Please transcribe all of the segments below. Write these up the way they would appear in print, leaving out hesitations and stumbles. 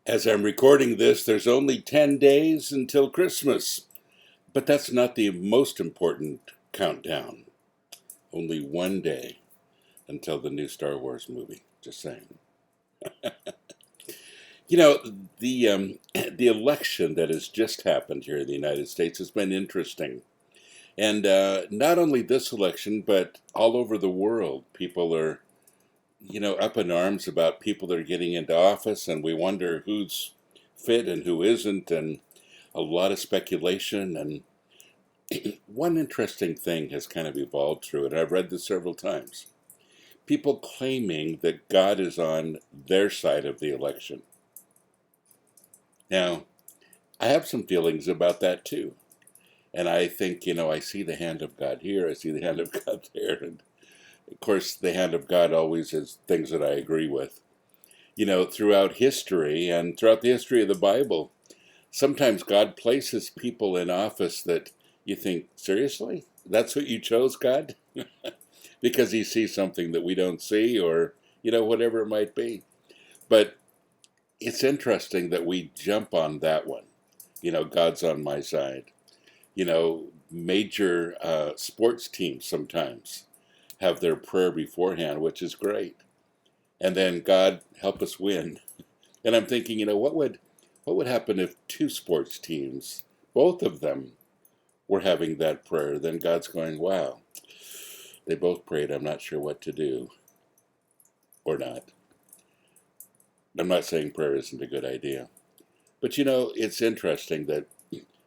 As I'm recording this, there's only 10 days until Christmas, but that's not the most important countdown. Only one day until the new Star Wars movie. Just saying. You know, the election that has just happened here in the United States has been interesting. And not only this election, but all over the world, people are, up in arms about people that are getting into office, and we wonder who's fit and who isn't, and a lot of speculation. And one interesting thing has kind of evolved through it. I've read this several times. People claiming that God is on their side of the election. Now, I have some feelings about that too. And I think, I see the hand of God here, I see the hand of God there. And of course, the hand of God always is things that I agree with. Throughout history and throughout the history of the Bible, sometimes God places people in office that you think, seriously? That's what you chose, God? Because he sees something that we don't see, or, whatever it might be. But it's interesting that we jump on that one. God's on my side. Major sports teams sometimes have their prayer beforehand, which is great. And then God help us win. And I'm thinking, what would happen if two sports teams, both of them, were having that prayer? Then God's going, wow, they both prayed. I'm not sure what to do or not. I'm not saying prayer isn't a good idea. But it's interesting that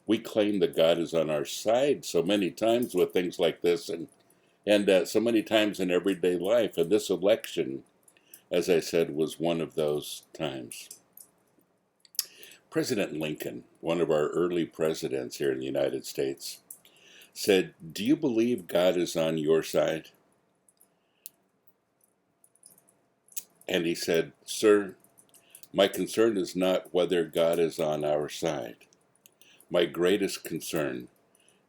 we claim that God is on our side so many times with things like this, and so many times in everyday life. And this election, as I said, was one of those times. President Lincoln, one of our early presidents here in the United States, said, "Do you believe God is on your side?" And he said, "Sir, my concern is not whether God is on our side. My greatest concern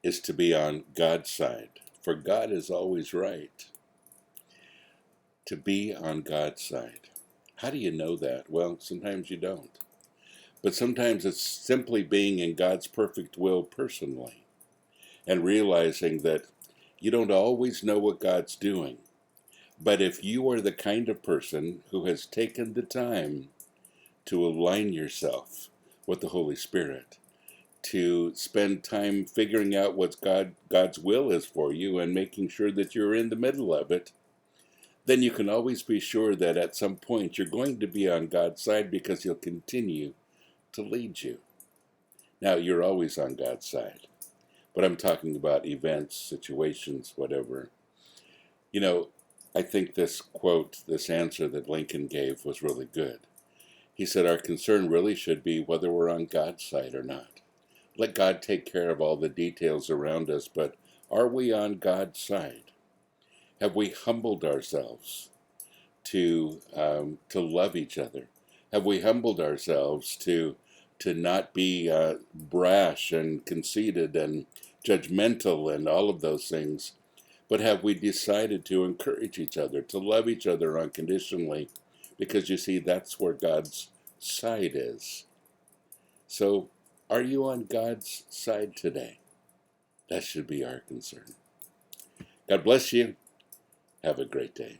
is to be on God's side, for God is always right." To be on God's side. How do you know that? Well, sometimes you don't. But sometimes it's simply being in God's perfect will personally, and realizing that you don't always know what God's doing. But if you are the kind of person who has taken the time to align yourself with the Holy Spirit, to spend time figuring out what God's will is for you and making sure that you're in the middle of it, then you can always be sure that at some point you're going to be on God's side, because he'll continue to lead you. Now, you're always on God's side, but I'm talking about events, situations, whatever. I think this quote, this answer that Lincoln gave was really good. He said our concern really should be whether we're on God's side or not. Let God take care of all the details around us, but are we on God's side? Have we humbled ourselves to love each other? Have we humbled ourselves to not be brash and conceited and judgmental and all of those things? But have we decided to encourage each other, to love each other unconditionally? Because you see, that's where God's side is. So, are you on God's side today? That should be our concern. God bless you. Have a great day.